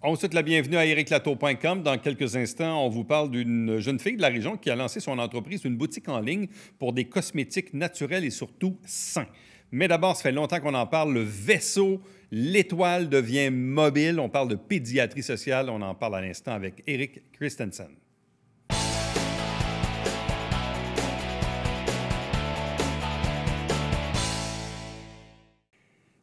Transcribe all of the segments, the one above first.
On vous souhaite la bienvenue à ericlato.com. Dans quelques instants, on vous parle d'une jeune fille de la région qui a lancé son entreprise, une boutique en ligne pour des cosmétiques naturels et surtout sains. Mais d'abord, ça fait longtemps qu'on en parle, le vaisseau, l'étoile devient mobile. On parle de pédiatrie sociale, on en parle à l'instant avec Eric Christensen.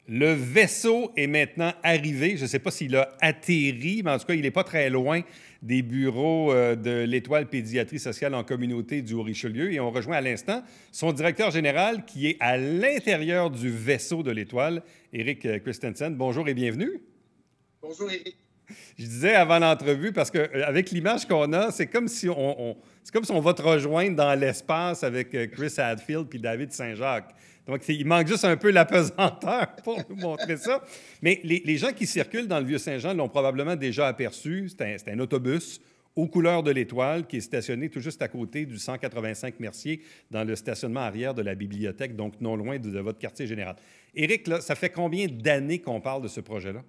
Le vaisseau est maintenant arrivé. Je ne sais pas s'il a atterri, mais en tout cas, il n'est pas très loin des bureaux de l'Étoile Pédiatrie sociale en communauté du Haut-Richelieu. Et on rejoint à l'instant son directeur général qui est à l'intérieur du vaisseau de l'Étoile, Eric Christensen. Bonjour et bienvenue. Bonjour, Éric. Je disais avant l'entrevue, parce qu'avec l'image qu'on a, c'est comme si c'est comme si on va te rejoindre dans l'espace avec Chris Hadfield puis David Saint-Jacques. Donc, il manque juste un peu la pesanteur pour nous montrer ça. Mais les gens qui circulent dans le Vieux-Saint-Jean l'ont probablement déjà aperçu. C'est un autobus aux couleurs de l'Étoile qui est stationné tout juste à côté du 185 Mercier dans le stationnement arrière de la bibliothèque, donc non loin de votre quartier général. Éric, là, ça fait combien d'années qu'on parle de ce projet-là?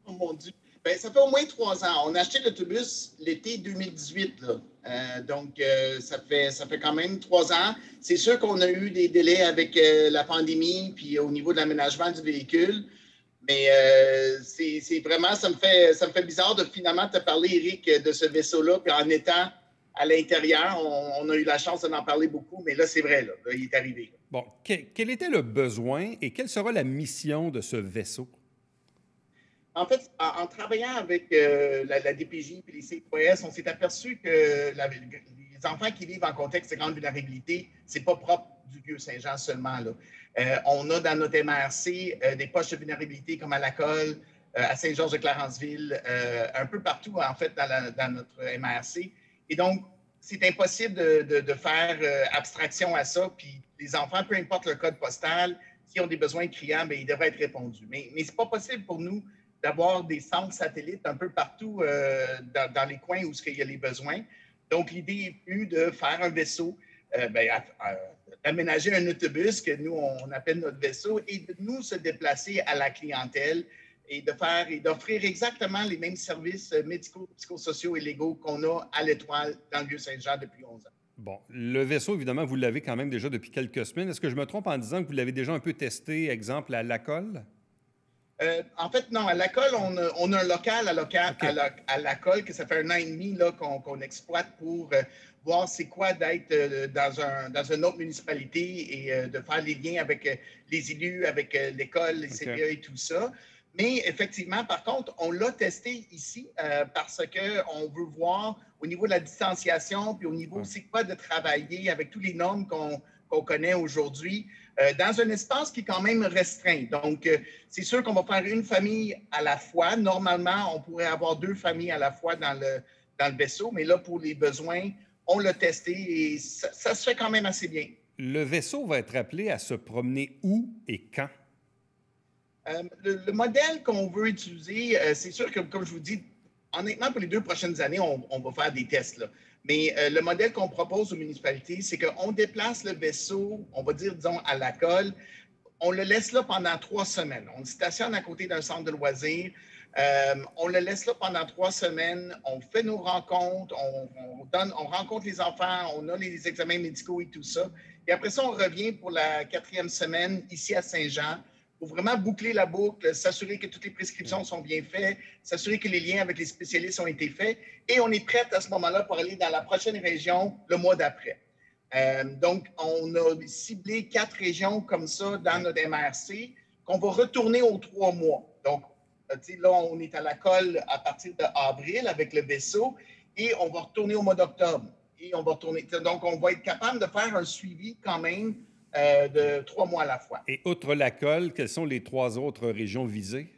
Oh mon Dieu. Ben, ça fait au moins 3 ans. On a acheté l'autobus l'été 2018. Là. Ça fait quand même 3 ans. C'est sûr qu'on a eu des délais avec la pandémie, puis au niveau de l'aménagement du véhicule. Mais c'est vraiment, ça me fait bizarre de finalement te parler, Éric, de ce vaisseau-là. Puis en étant à l'intérieur, on a eu la chance d'en parler beaucoup. Mais là, c'est vrai, là, il est arrivé. Bon, quel était le besoin et quelle sera la mission de ce vaisseau? En fait, en travaillant avec la DPJ et les CPS, on s'est aperçu que les enfants qui vivent en contexte de grande vulnérabilité, ce n'est pas propre du Vieux-Saint-Jean seulement. Là. On a dans notre MRC des poches de vulnérabilité comme à Lacolle, à Saint-Georges-de-Clarenceville, un peu partout, en fait, dans notre MRC. Et donc, c'est impossible de faire abstraction à ça. Puis les enfants, peu importe le code postal, s'ils ont des besoins criants, bien, ils devraient être répondus. Mais ce n'est pas possible pour nous d'avoir des centres satellites un peu partout dans les coins où il y a les besoins. Donc, l'idée est plus de faire un vaisseau, d'aménager un autobus que nous, on appelle notre vaisseau, et de nous se déplacer à la clientèle et d'offrir exactement les mêmes services médicaux, psychosociaux et légaux qu'on a à l'Étoile dans le Vieux-Saint-Jean depuis 11 ans. Bon, le vaisseau, évidemment, vous l'avez quand même déjà depuis quelques semaines. Est-ce que je me trompe en disant que vous l'avez déjà un peu testé, exemple, à Lacolle? En fait, non. À Lacolle, on a un local Okay. à Lacolle que ça fait 1 an et demi qu'on exploite pour voir c'est quoi d'être dans une autre municipalité et de faire les liens avec les élus, avec l'école, les CPE et tout ça. Mais effectivement, par contre, on l'a testé ici parce qu'on veut voir au niveau de la distanciation, puis au niveau c'est quoi de travailler avec tous les normes qu'on connaît aujourd'hui dans un espace qui est quand même restreint. Donc, c'est sûr qu'on va faire une famille à la fois. Normalement, on pourrait avoir 2 familles à la fois dans le vaisseau, mais là, pour les besoins, on l'a testé et ça se fait quand même assez bien. Le vaisseau va être appelé à se promener où et quand? Le modèle qu'on veut utiliser, c'est sûr que, comme je vous dis, honnêtement, pour les 2 prochaines années, on va faire des tests. Là. Mais le modèle qu'on propose aux municipalités, c'est qu'on déplace le vaisseau, on va dire, disons, à Lacolle. On le laisse là pendant 3 semaines. On le stationne à côté d'un centre de loisirs. On le laisse là pendant 3 semaines. On fait nos rencontres. On rencontre les enfants. On a les examens médicaux et tout ça. Et après ça, on revient pour la 4e semaine ici à Saint-Jean pour vraiment boucler la boucle, s'assurer que toutes les prescriptions sont bien faites, s'assurer que les liens avec les spécialistes ont été faits. Et on est prêt à ce moment-là pour aller dans la prochaine région le mois d'après. Donc, on a ciblé 4 régions comme ça dans notre MRC qu'on va retourner aux 3 mois. Donc, là, on est à Lacolle à partir d'avril avec le vaisseau et on va retourner au mois d'octobre. Et on va retourner. Donc, on va être capable de faire un suivi quand même de 3 mois à la fois. Et outre Lacolle, quelles sont les 3 autres régions visées?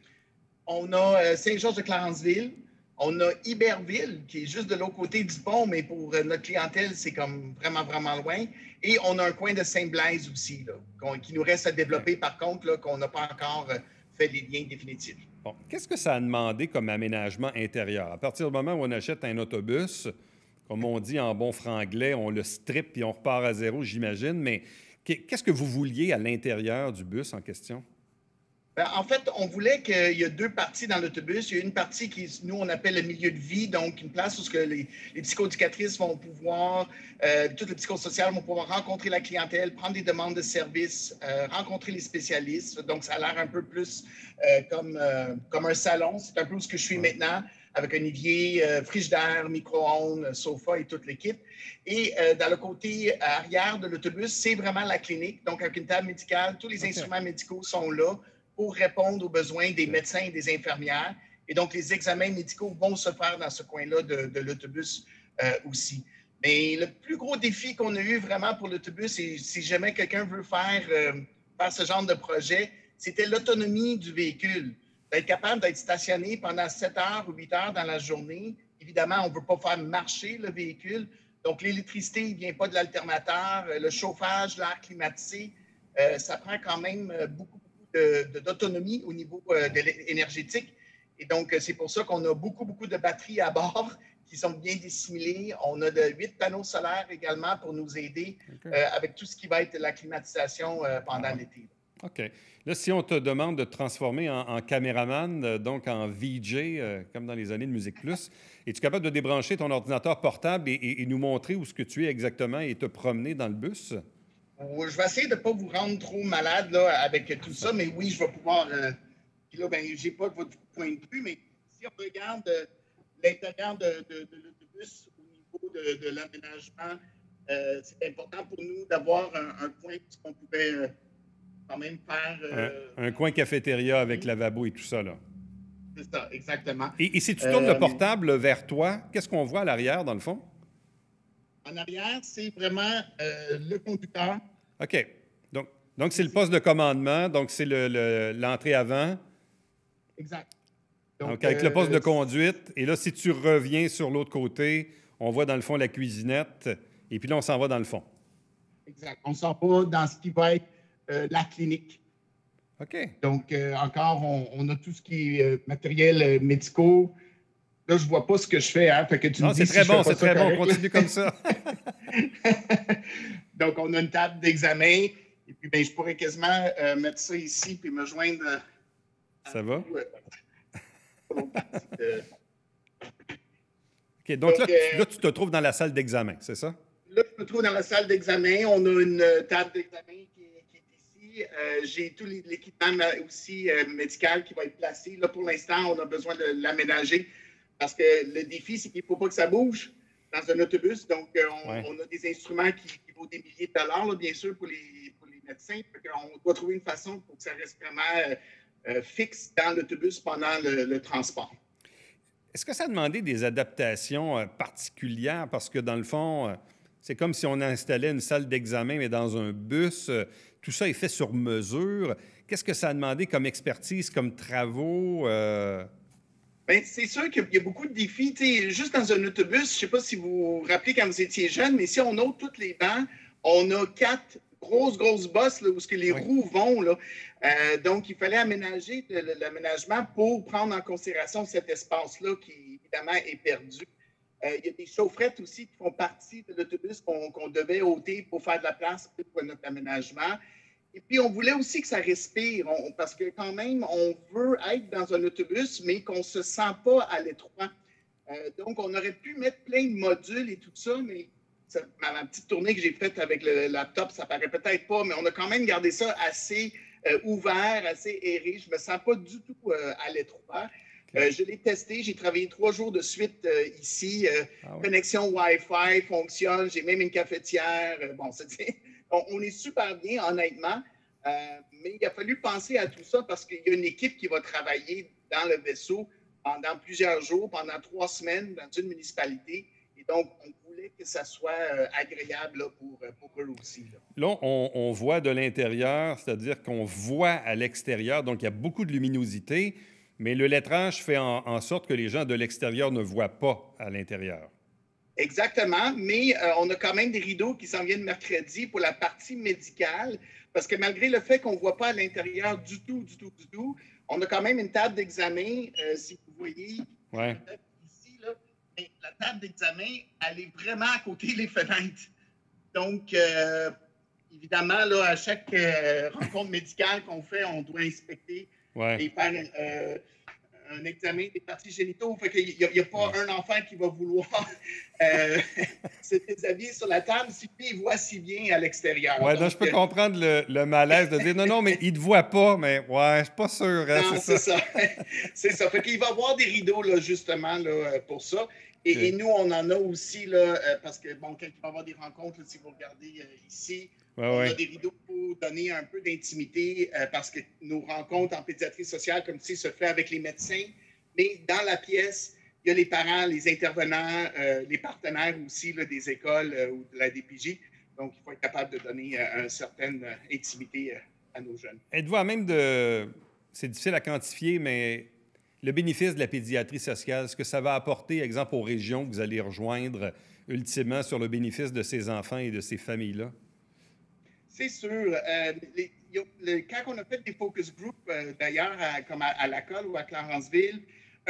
On a Saint-Georges-de-Clarenceville. On a Iberville, qui est juste de l'autre côté du pont, mais pour notre clientèle, c'est comme vraiment, vraiment loin. Et on a un coin de Saint-Blaise aussi, là, qui nous reste à développer, par contre, là, qu'on n'a pas encore fait les liens définitifs. Bon, qu'est-ce que ça a demandé comme aménagement intérieur? À partir du moment où on achète un autobus, comme on dit en bon franglais, on le strip et on repart à zéro, j'imagine, mais qu'est-ce que vous vouliez à l'intérieur du bus en question? Ben, en fait, on voulait qu'il y ait deux parties dans l'autobus. Il y a une partie qui, nous, on appelle le milieu de vie, donc une place où ce que les psychoéducatrices vont pouvoir, toutes les psychosociales vont pouvoir rencontrer la clientèle, prendre des demandes de services, rencontrer les spécialistes. Donc, ça a l'air un peu plus comme un salon. C'est un peu où ce que je suis maintenant, avec un évier, frigidaire, micro-ondes, sofa et toute l'équipe. Et dans le côté arrière de l'autobus, c'est vraiment la clinique. Donc, avec une table médicale, tous les instruments médicaux sont là pour répondre aux besoins des médecins et des infirmières. Et donc, les examens médicaux vont se faire dans ce coin-là de l'autobus aussi. Mais le plus gros défi qu'on a eu vraiment pour l'autobus, et si jamais quelqu'un veut faire ce genre de projet, c'était l'autonomie du véhicule. D'être capable d'être stationné pendant 7 heures ou 8 heures dans la journée. Évidemment, on ne veut pas faire marcher le véhicule. Donc, l'électricité ne vient pas de l'alternateur. Le chauffage, l'air climatisé, ça prend quand même beaucoup d'autonomie au niveau énergétique. Et donc, c'est pour ça qu'on a beaucoup de batteries à bord qui sont bien dissimulées. On a 8 panneaux solaires également pour nous aider avec tout ce qui va être la climatisation pendant l'été. OK. Là, si on te demande de te transformer en caméraman, donc en VJ, comme dans les années de Musique Plus, es-tu capable de débrancher ton ordinateur portable et nous montrer où ce que tu es exactement et te promener dans le bus? Je vais essayer de ne pas vous rendre trop malade là, avec tout ça, mais oui, je vais pouvoir. Puis là, ben, je n'ai pas votre point de vue, mais si on regarde l'intérieur de l'autobus au niveau de l'aménagement, c'est important pour nous d'avoir un coin qu'on pouvait quand même faire. Un coin cafétéria avec lavabo et tout ça, là. C'est ça, exactement. Et si tu tournes le portable vers toi, qu'est-ce qu'on voit à l'arrière, dans le fond? En arrière, c'est vraiment le conducteur. OK. Donc c'est le poste de commandement, donc c'est l'entrée avant. Exact. Donc avec le poste de conduite. Et là, si tu reviens sur l'autre côté, on voit dans le fond la cuisinette. Et puis là, on s'en va dans le fond. Exact. On ne sort pas dans ce qui va être la clinique. OK. Donc, encore, on a tout ce qui est matériel médicaux. Là, je ne vois pas ce que je fais. Hein, fait que tu non, me dis c'est très si bon, c'est très correct, bon. Continue comme ça. Donc, on a une table d'examen. Et puis, ben, je pourrais quasiment mettre ça ici puis me joindre. Ça va? OK. Donc là, tu te trouves dans la salle d'examen, c'est ça? Là, je me trouve dans la salle d'examen. On a une table d'examen qui est ici. J'ai tout l'équipement aussi médical qui va être placé. Là, pour l'instant, on a besoin de l'aménager parce que le défi, c'est qu'il ne faut pas que ça bouge dans un autobus. Donc, on a des instruments qui vaut des milliers de dollars, là, bien sûr, pour les médecins. On doit trouver une façon pour que ça reste vraiment fixe dans l'autobus pendant le transport. Est-ce que ça a demandé des adaptations particulières? Parce que, dans le fond, c'est comme si on installait une salle d'examen, mais dans un bus. Tout ça est fait sur mesure. Qu'est-ce que ça a demandé comme expertise, comme travaux? Bien, c'est sûr qu'il y a beaucoup de défis. T'sais, juste dans un autobus, je ne sais pas si vous vous rappelez quand vous étiez jeune, mais si on ôte toutes les bancs, on a 4 grosses bosses là, où les roues vont. Là. Donc, il fallait aménager l'aménagement pour prendre en considération cet espace-là qui, évidemment, est perdu. Il y a des chaufferettes aussi qui font partie de l'autobus qu'on devait ôter pour faire de la place pour notre aménagement. Et puis, on voulait aussi que ça respire, parce que quand même, on veut être dans un autobus, mais qu'on ne se sent pas à l'étroit. Donc, on aurait pu mettre plein de modules et tout ça, mais ma petite tournée que j'ai faite avec le laptop, ça paraît peut-être pas, mais on a quand même gardé ça assez ouvert, assez aéré. Je ne me sens pas du tout à l'étroit. Je l'ai testé, j'ai travaillé 3 jours de suite ici. Connexion Wi-Fi fonctionne, j'ai même une cafetière. Bon, on est super bien, honnêtement, mais il a fallu penser à tout ça parce qu'il y a une équipe qui va travailler dans le vaisseau pendant plusieurs jours, pendant 3 semaines dans une municipalité. Et donc, on voulait que ça soit agréable là, pour eux aussi. Là, on voit de l'intérieur, c'est-à-dire qu'on voit à l'extérieur, donc il y a beaucoup de luminosité, mais le lettrage fait en sorte que les gens de l'extérieur ne voient pas à l'intérieur. Exactement, mais on a quand même des rideaux qui s'en viennent mercredi pour la partie médicale, parce que malgré le fait qu'on ne voit pas à l'intérieur du tout, on a quand même une table d'examen, si vous voyez, ici, là, mais la table d'examen, elle est vraiment à côté des fenêtres. Donc, évidemment, là, à chaque rencontre médicale qu'on fait, on doit inspecter Ouais. et faire un examen des parties génitaux. Fait qu'il n'y a pas un enfant qui va vouloir se déshabiller sur la table si lui, il voit si bien à l'extérieur. Ouais, non, je peux comprendre le malaise de dire non, non, mais il ne te voit pas, mais ouais, je suis pas sûr, hein, non, c'est c'est ça. ça. C'est ça. Fait qu'il va y avoir des rideaux, là, justement, là, pour ça. Et OK. nous, on en a aussi, là, parce que, bon, quand il va y avoir des rencontres, là, si vous regardez ici, Ouais, on a ouais. des rideaux pour donner un peu d'intimité, parce que nos rencontres en pédiatrie sociale, comme tu sais, se fait avec les médecins, mais dans la pièce, il y a les parents, les intervenants, les partenaires aussi là, des écoles ou de la DPJ. Donc, il faut être capable de donner une certaine intimité à nos jeunes. Êtes-vous à même de... C'est difficile à quantifier, mais le bénéfice de la pédiatrie sociale, ce que ça va apporter, exemple, aux régions que vous allez rejoindre ultimement sur le bénéfice de ces enfants et de ces familles-là? C'est sûr. Quand on a fait des focus groups, d'ailleurs, comme à Lacolle ou à Clarenceville,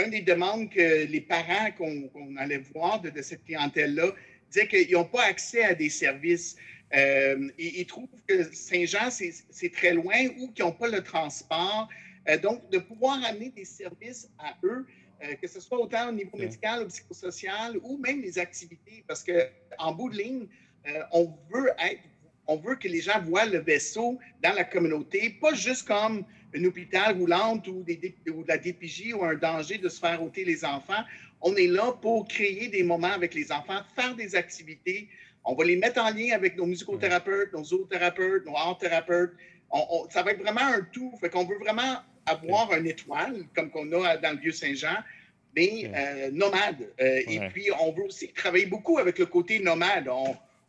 une des demandes que les parents qu'on allait voir de cette clientèle-là disaient qu'ils n'ont pas accès à des services. Ils trouvent que Saint-Jean, c'est très loin ou qu'ils n'ont pas le transport. Donc, de pouvoir amener des services à eux, que ce soit autant au niveau médical ou psychosocial ou même les activités, parce qu'en bout de ligne, on veut que les gens voient le vaisseau dans la communauté, pas juste comme un hôpital roulante ou de la DPJ ou un danger de se faire ôter les enfants. On est là pour créer des moments avec les enfants, faire des activités. On va les mettre en lien avec nos musicothérapeutes, nos zoothérapeutes, nos art-thérapeutes. Ça va être vraiment un tout. Fait qu'on veut vraiment avoir une étoile, comme qu'on a dans le Vieux-Saint-Jean, mais nomade. Et puis, on veut aussi travailler beaucoup avec le côté nomade.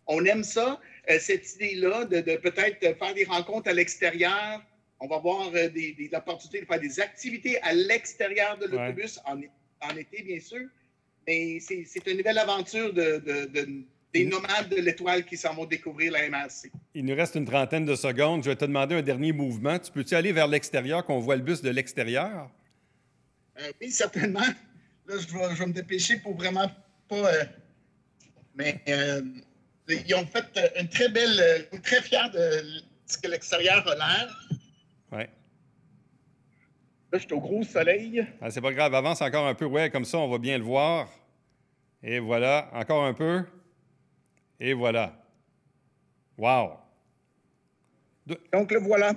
On aime ça, cette idée-là de peut-être faire des rencontres à l'extérieur. On va avoir l'opportunité de faire des activités à l'extérieur de l'autobus, en été, bien sûr. Mais c'est une nouvelle aventure des nomades de l'Étoile qui s'en vont découvrir la MRC. Il nous reste une trentaine de secondes. Je vais te demander un dernier mouvement. Tu peux-tu aller vers l'extérieur, qu'on voit le bus de l'extérieur? Oui, certainement. Là, je vais me dépêcher pour vraiment pas... mais ils ont fait une très belle... très fière de ce que l'extérieur a l'air. Oui. Là, je suis au gros soleil. Ah, c'est pas grave. Avance encore un peu. Ouais, comme ça, on va bien le voir. Et voilà. Encore un peu. Et voilà. Wow! Donc, le voilà.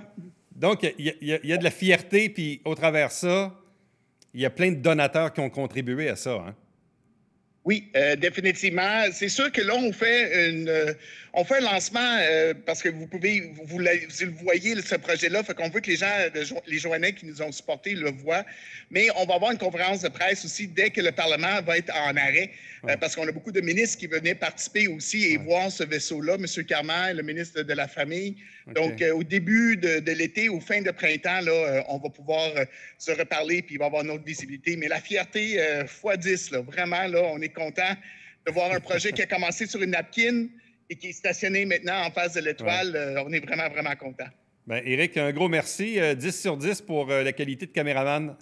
Donc, il y a de la fierté, puis au travers de ça, il y a plein de donateurs qui ont contribué à ça, hein? Oui, définitivement. C'est sûr que là, on fait un lancement parce que vous le voyez, ce projet-là, fait qu'on veut que les gens, les Joannais qui nous ont supportés le voient. Mais on va avoir une conférence de presse aussi dès que le Parlement va être en arrêt parce qu'on a beaucoup de ministres qui venaient participer aussi et voir ce vaisseau-là. M. Carman, le ministre de la Famille. Okay. Donc, au début de l'été, au fin de printemps, là, on va pouvoir se reparler puis il va y avoir une autre visibilité. Mais la fierté x10, là, vraiment, là, on est content de voir un projet qui a commencé sur une napkin et qui est stationné maintenant en face de l'Étoile. On est vraiment, vraiment content. Bien, Éric, un gros merci. 10 sur 10 pour la qualité de caméraman.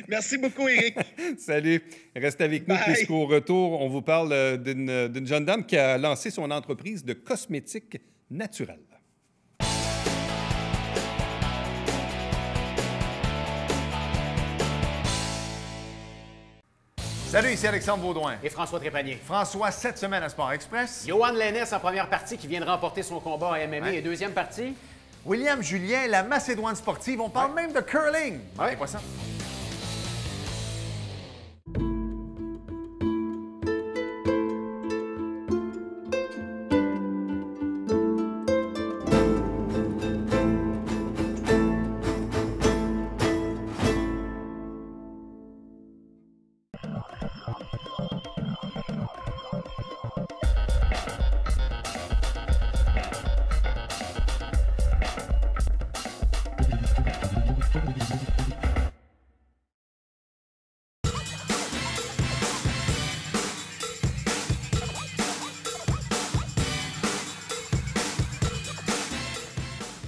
Merci beaucoup, Éric. Salut. Restez avec nous puisqu'au retour, on vous parle d'une jeune dame qui a lancé son entreprise de cosmétiques naturels. Salut, ici Alexandre Baudouin. Et François Trépanier. François, cette semaine à Sport Express. Yoann Lennes en première partie qui vient de remporter son combat à MMA. Et deuxième partie. William Julien, la Macédoine sportive. On parle même de curling. C'est pas ça?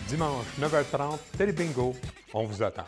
Dimanche, 9h30, Télé Bingo, on vous attend.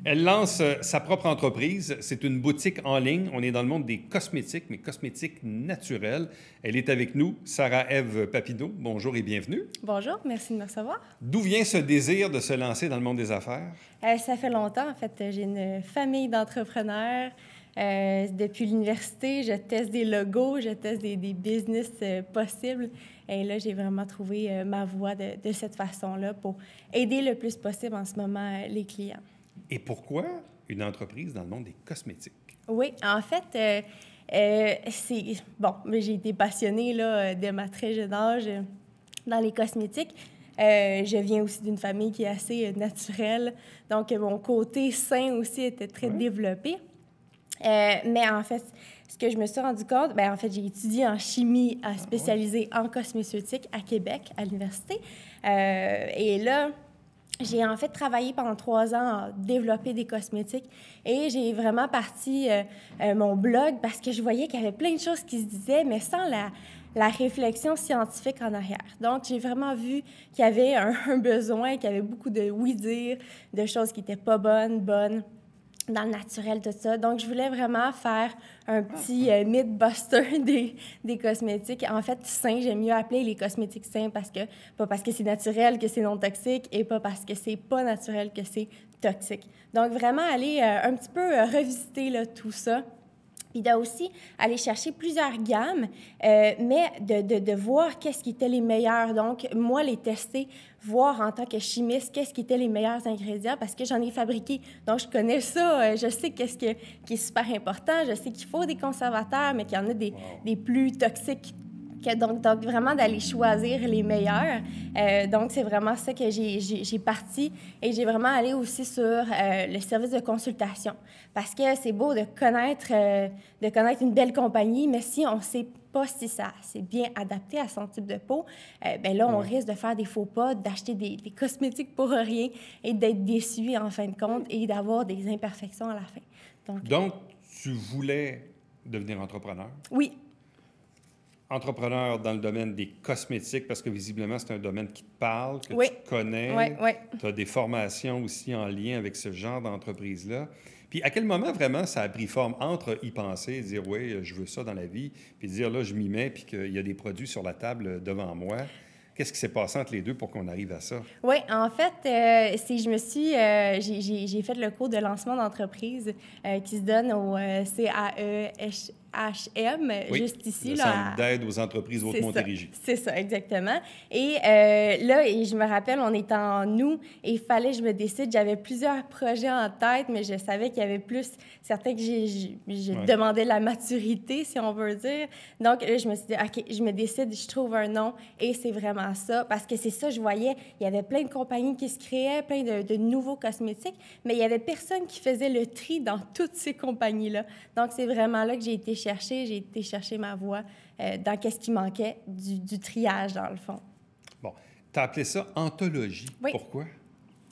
Elle lance sa propre entreprise. C'est une boutique en ligne. On est dans le monde des cosmétiques, mais cosmétiques naturels. Elle est avec nous, Sarah-Ève Papineau. Bonjour et bienvenue. Bonjour, merci de me recevoir. D'où vient ce désir de se lancer dans le monde des affaires? Ça fait longtemps, en fait. J'ai une famille d'entrepreneurs. Depuis l'université, je teste des logos, je teste des business possibles. Et là, j'ai vraiment trouvé ma voie de cette façon-là pour aider le plus possible en ce moment les clients. Et pourquoi une entreprise dans le monde des cosmétiques? Oui, en fait, c'est... Bon, j'ai été passionnée là, dès ma très jeune âge dans les cosmétiques. Je viens aussi d'une famille qui est assez naturelle. Donc, mon côté sain aussi était très développé. Mais en fait, ce que je me suis rendu compte, bien, en fait, j'ai étudié en chimie spécialisée en cosmétique à Québec, à l'université. Et là, j'ai en fait travaillé pendant 3 ans à développer des cosmétiques et j'ai vraiment parti mon blog parce que je voyais qu'il y avait plein de choses qui se disaient, mais sans la réflexion scientifique en arrière. Donc, j'ai vraiment vu qu'il y avait un besoin, qu'il y avait beaucoup de oui-dire, de choses qui n'étaient pas bonnes, dans le naturel, tout ça. Donc, je voulais vraiment faire un petit mythbuster des cosmétiques. En fait, sains, j'aime mieux appeler les cosmétiques sains pas parce que c'est naturel que c'est non toxique et pas parce que c'est pas naturel que c'est toxique. Donc, vraiment aller un petit peu revisiter là, tout ça. Puis aussi aller chercher plusieurs gammes, mais de voir qu'est-ce qui était les meilleurs. Donc, moi, les tester, voir en tant que chimiste qu'est-ce qui était les meilleurs ingrédients parce que j'en ai fabriqué. Donc, je connais ça, je sais qu'est-ce qui est super important, je sais qu'il faut des conservateurs, mais qu'il y en a des plus toxiques. Donc, vraiment d'aller choisir les meilleurs. Donc, c'est vraiment ça que j'ai parti. Et j'ai vraiment allé aussi sur le service de consultation. Parce que c'est beau de connaître une belle compagnie, mais si on ne sait pas si c'est bien adapté à son type de peau, bien là, on risque de faire des faux pas, d'acheter des cosmétiques pour rien et d'être déçu en fin de compte et d'avoir des imperfections à la fin. Donc tu voulais devenir entrepreneur? Oui. Entrepreneur dans le domaine des cosmétiques, parce que visiblement, c'est un domaine qui te parle, que tu connais. Oui. Tu as des formations aussi en lien avec ce genre d'entreprise-là. Puis à quel moment vraiment ça a pris forme entre y penser, dire « oui, je veux ça dans la vie », puis dire « là, je m'y mets », puis qu'il y a des produits sur la table devant moi. Qu'est-ce qui s'est passé entre les deux pour qu'on arrive à ça? Oui, en fait, j'ai fait le cours de lancement d'entreprise qui se donne au CAEHM, juste ici. Le Centre d'aide aux entreprises Haute-Montérégie. C'est ça, exactement. Et là, je me rappelle, on était en août et il fallait que je me décide. J'avais plusieurs projets en tête, mais je savais qu'il y avait plus certains que je demandais la maturité, si on veut dire. Donc là, je me suis dit, OK, je me décide, je trouve un nom et c'est vraiment ça, parce que c'est ça, je voyais, il y avait plein de compagnies qui se créaient, plein de nouveaux cosmétiques, mais il y avait personne qui faisait le tri dans toutes ces compagnies-là. Donc, c'est vraiment là que j'ai été chercher ma voie dans qu'est-ce qui manquait du triage, dans le fond. Bon, tu as appelé ça anthologie. Oui. Pourquoi?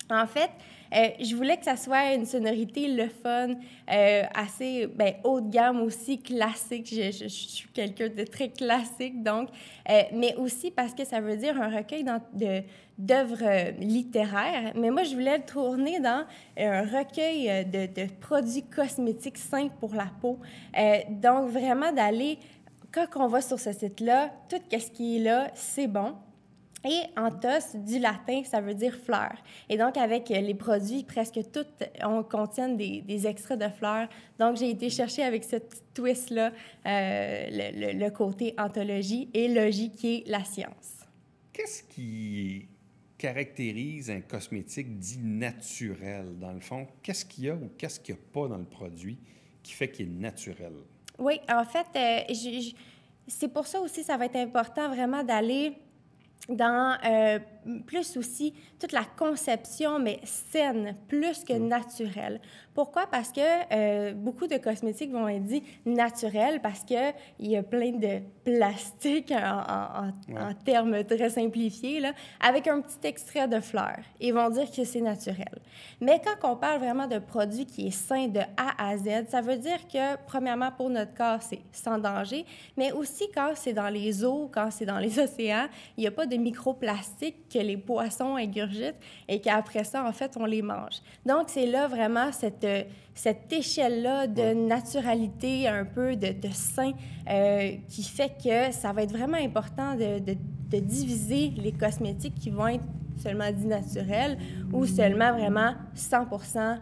En fait, je voulais que ça soit une sonorité, le fun, assez haut de gamme aussi, classique. Je suis quelqu'un de très classique, donc, mais aussi parce que ça veut dire un recueil d'œuvres littéraires. Mais moi, je voulais le tourner dans un recueil de produits cosmétiques sains pour la peau. Donc, vraiment d'aller, quand on va sur ce site-là, tout ce qui est là, c'est bon. Et anthos, du latin, ça veut dire fleur. Et donc, avec les produits, presque tous contiennent des extraits de fleurs. Donc, j'ai été chercher avec ce petit twist-là le côté anthologie et logie qui est la science. Qu'est-ce qui caractérise un cosmétique dit naturel, dans le fond? Qu'est-ce qu'il y a ou qu'est-ce qu'il n'y a pas dans le produit qui fait qu'il est naturel? Oui, en fait, c'est pour ça aussi, ça va être important vraiment d'aller dans plus aussi toute la conception, mais saine, plus que naturelle. Pourquoi? Parce que beaucoup de cosmétiques vont être dits naturels parce qu'il y a plein de plastique en termes très simplifiés, là, avec un petit extrait de fleurs. Ils vont dire que c'est naturel. Mais quand on parle vraiment de produits qui est sain de A à Z, ça veut dire que, premièrement, pour notre corps, c'est sans danger, mais aussi quand c'est dans les eaux, quand c'est dans les océans, il n'y a pas de microplastiques que les poissons ingurgitent et qu'après ça, en fait, on les mange. Donc, c'est là vraiment cette échelle-là de naturalité, un peu de sain, qui fait que ça va être vraiment important de diviser les cosmétiques qui vont être seulement dits naturels ou seulement vraiment 100%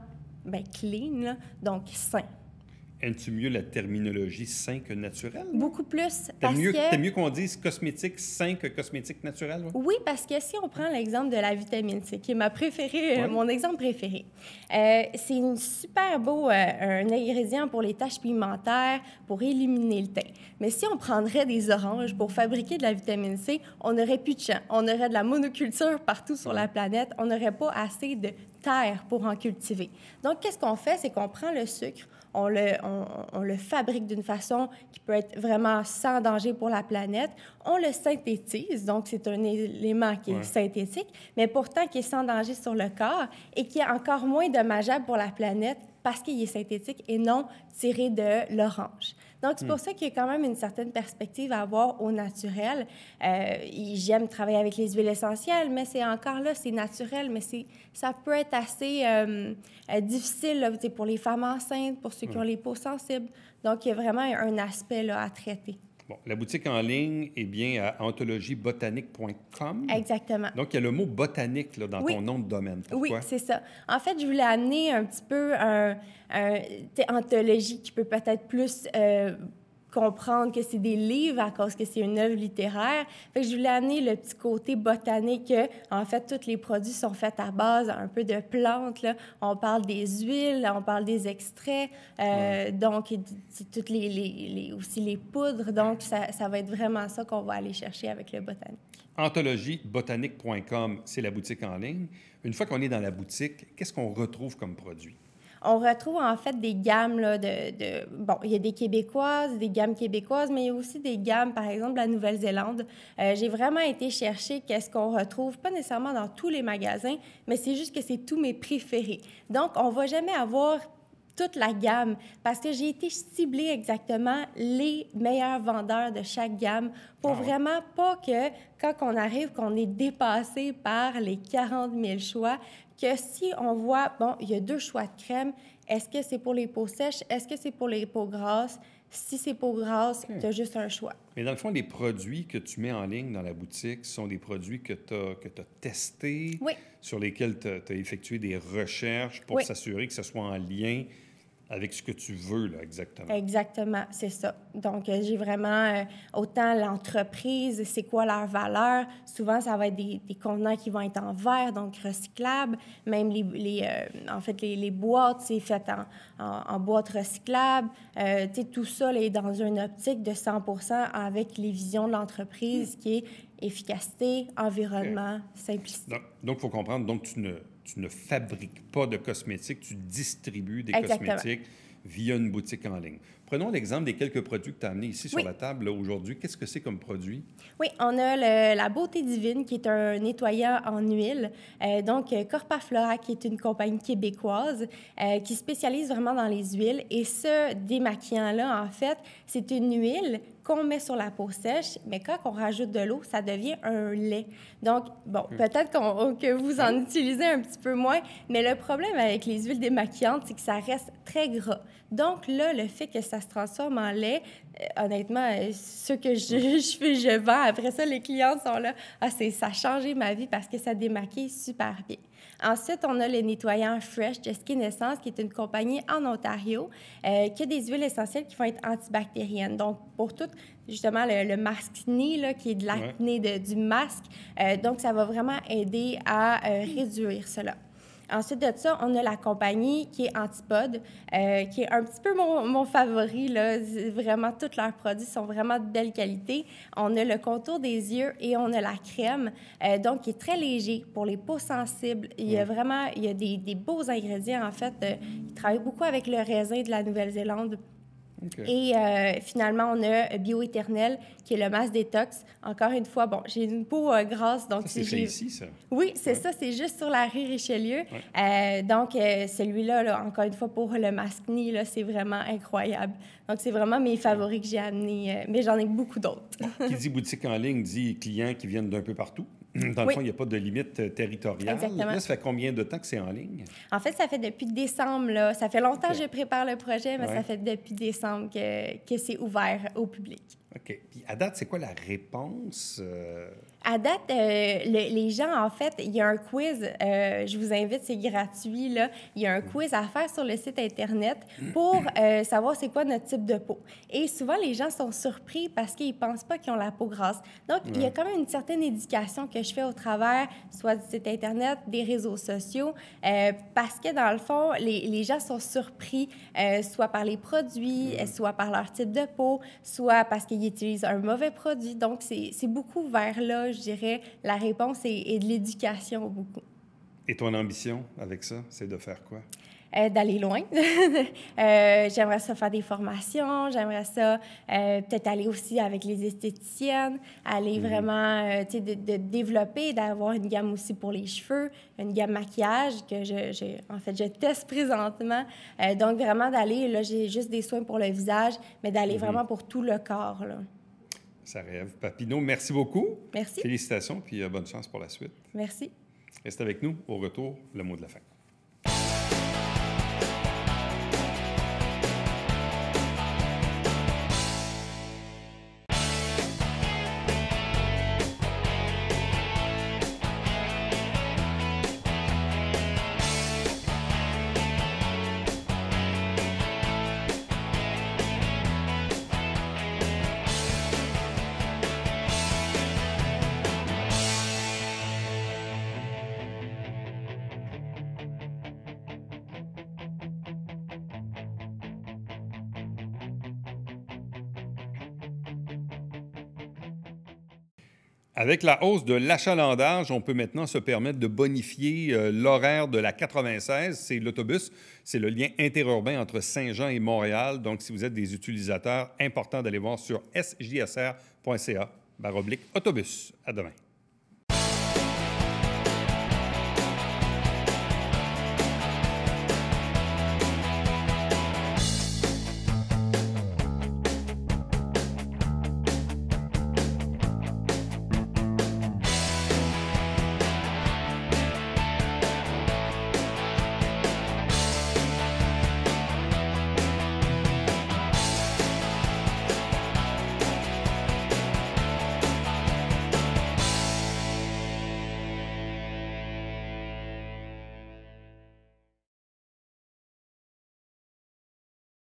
clean, là, donc sain. Aimes-tu mieux la terminologie sain que naturel? Beaucoup plus. T'aimes mieux qu'on dise cosmétique sain que cosmétique naturel? Ouais? Oui, parce que si on prend l'exemple de la vitamine C, qui est ma préférée, mon exemple préféré, c'est une super beau un ingrédient pour les taches pigmentaires, pour éliminer le teint. Mais si on prendrait des oranges pour fabriquer de la vitamine C, on n'aurait plus de champ. On aurait de la monoculture partout sur la planète. On n'aurait pas assez de terre pour en cultiver. Donc, qu'est-ce qu'on fait? C'est qu'on prend le sucre, on le fabrique d'une façon qui peut être vraiment sans danger pour la planète. On le synthétise, donc c'est un élément qui est synthétique, mais pourtant qui est sans danger sur le corps et qui est encore moins dommageable pour la planète parce qu'il est synthétique et non tiré de l'orange. Donc, c'est pour ça qu'il y a quand même une certaine perspective à avoir au naturel. J'aime travailler avec les huiles essentielles, mais c'est encore là, c'est naturel, mais ça peut être assez difficile là, pour les femmes enceintes, pour ceux qui ont les peaux sensibles. Donc, il y a vraiment un aspect là, à traiter. Bon, la boutique en ligne est bien à ontologiebotanique.com. Exactement. Donc, il y a le mot botanique là, dans ton nom de domaine. Pourquoi? Oui, c'est ça. En fait, je voulais amener un petit peu ontologie qui peut peut-être plus comprendre que c'est des livres à cause que c'est une œuvre littéraire. Fait que je voulais amener le petit côté botanique que, en fait, tous les produits sont faits à base un peu de plantes. Là. On parle des huiles, on parle des extraits, donc toutes aussi les poudres. Donc, ça va être vraiment ça qu'on va aller chercher avec le botanique. Ontologiebotanique.com, c'est la boutique en ligne. Une fois qu'on est dans la boutique, qu'est-ce qu'on retrouve comme produit? On retrouve en fait des gammes là, Bon, il y a des québécoises, des gammes québécoises, mais il y a aussi des gammes, par exemple, de la Nouvelle-Zélande. J'ai vraiment été chercher qu'est-ce qu'on retrouve, pas nécessairement dans tous les magasins, mais c'est juste que c'est tous mes préférés. Donc, on va jamais avoir toute la gamme parce que j'ai été cibler exactement les meilleurs vendeurs de chaque gamme pour vraiment pas que quand on arrive, qu'on est dépassé par les 40 000 choix, que si on voit, bon, il y a 2 choix de crème, est-ce que c'est pour les peaux sèches? Est-ce que c'est pour les peaux grasses? Si c'est peaux grasses, tu as juste un choix. Mais dans le fond, les produits que tu mets en ligne dans la boutique sont des produits que tu as testés, sur lesquels tu as effectué des recherches pour s'assurer que ce soit en lien avec ce que tu veux, là, exactement. Exactement, c'est ça. Donc, j'ai vraiment autant l'entreprise, c'est quoi leur valeur. Souvent, ça va être des contenants qui vont être en verre, donc recyclables. Même les boîtes, c'est fait en boîte recyclable. Tout ça là, est dans une optique de 100% avec les visions de l'entreprise qui est efficacité, environnement, simplicité. Donc, il faut comprendre, donc tu ne fabriques pas de cosmétiques, tu distribues des Exactement. cosmétiques via une boutique en ligne. Prenons l'exemple des quelques produits que tu as amenés ici sur la table là, aujourd'hui. Qu'est-ce que c'est comme produit? Oui, on a la Beauté Divine, qui est un nettoyant en huile. Donc, Corpa Flora, qui est une compagnie québécoise qui spécialise vraiment dans les huiles. Et ce démaquillant-là, en fait, c'est une huile qu'on met sur la peau sèche, mais quand on rajoute de l'eau, ça devient un lait. Donc, bon, peut-être que vous en utilisez un petit peu moins, mais le problème avec les huiles démaquillantes, c'est que ça reste très gras. Donc là, le fait que ça se transforme en lait, honnêtement, ce que je vends, après ça, les clients sont là. Ça a changé ma vie parce que ça démaquille super bien. Ensuite, on a le nettoyant Fresh de Skin Essence, qui est une compagnie en Ontario, qui a des huiles essentielles qui vont être antibactériennes. Donc, pour tout, justement, le masque-nez, là, qui est de l'acné du masque. Donc, ça va vraiment aider à réduire cela. Ensuite de ça, on a la compagnie qui est Antipode, qui est un petit peu mon favori. Là. Vraiment, tous leurs produits sont vraiment de belle qualité. On a le contour des yeux et on a la crème, donc qui est très léger pour les peaux sensibles. Il y a vraiment des beaux ingrédients, en fait. Ils travaillent beaucoup avec le raisin de la Nouvelle-Zélande. Okay. Et finalement, on a Bioéternel, qui est le masque détox. Encore une fois, bon, j'ai une peau grasse, donc... Ça, c'est fait ici, ça? Oui, c'est ça. C'est juste sur la rue Richelieu. Donc, celui-là, là, encore une fois, pour le masque-nez, là, c'est vraiment incroyable. Donc, c'est vraiment mes favoris que j'ai amenés, mais j'en ai beaucoup d'autres. Qui dit boutique en ligne dit clients qui viennent d'un peu partout. Dans le Oui. fond, il n'y a pas de limite territoriale. Exactement. Là, ça fait combien de temps que c'est en ligne? En fait, ça fait depuis décembre, là. Ça fait longtemps OK. que je prépare le projet, mais Ouais. ça fait depuis décembre que c'est ouvert au public. OK. Puis à date, c'est quoi la réponse? À date, les gens, en fait, il y a un quiz. Je vous invite, c'est gratuit, là. Il y a un quiz à faire sur le site Internet pour savoir c'est quoi notre type de peau. Et souvent, les gens sont surpris parce qu'ils ne pensent pas qu'ils ont la peau grasse. Donc, il y a quand même une certaine éducation que je fais au travers, soit du site Internet, des réseaux sociaux, parce que, dans le fond, les gens sont surpris, soit par les produits, soit par leur type de peau, soit parce qu'ils utilisent un mauvais produit. Donc, c'est beaucoup vers là, je dirais, la réponse est de l'éducation beaucoup. Et ton ambition avec ça, c'est de faire quoi? D'aller loin. J'aimerais ça faire des formations, j'aimerais ça peut-être aller aussi avec les esthéticiennes, aller vraiment, tu sais, de développer, d'avoir une gamme aussi pour les cheveux, une gamme maquillage que en fait, je teste présentement. Donc, vraiment d'aller, là, j'ai juste des soins pour le visage, mais d'aller vraiment pour tout le corps, là. Ça rêve. Papineau, merci beaucoup. Merci. Félicitations, puis bonne chance pour la suite. Merci. Reste avec nous. Au retour, le mot de la fin. Avec la hausse de l'achalandage, on peut maintenant se permettre de bonifier l'horaire de la 96. C'est l'autobus. C'est le lien interurbain entre Saint-Jean et Montréal. Donc, si vous êtes des utilisateurs, important d'aller voir sur sjsr.ca/autobus. À demain.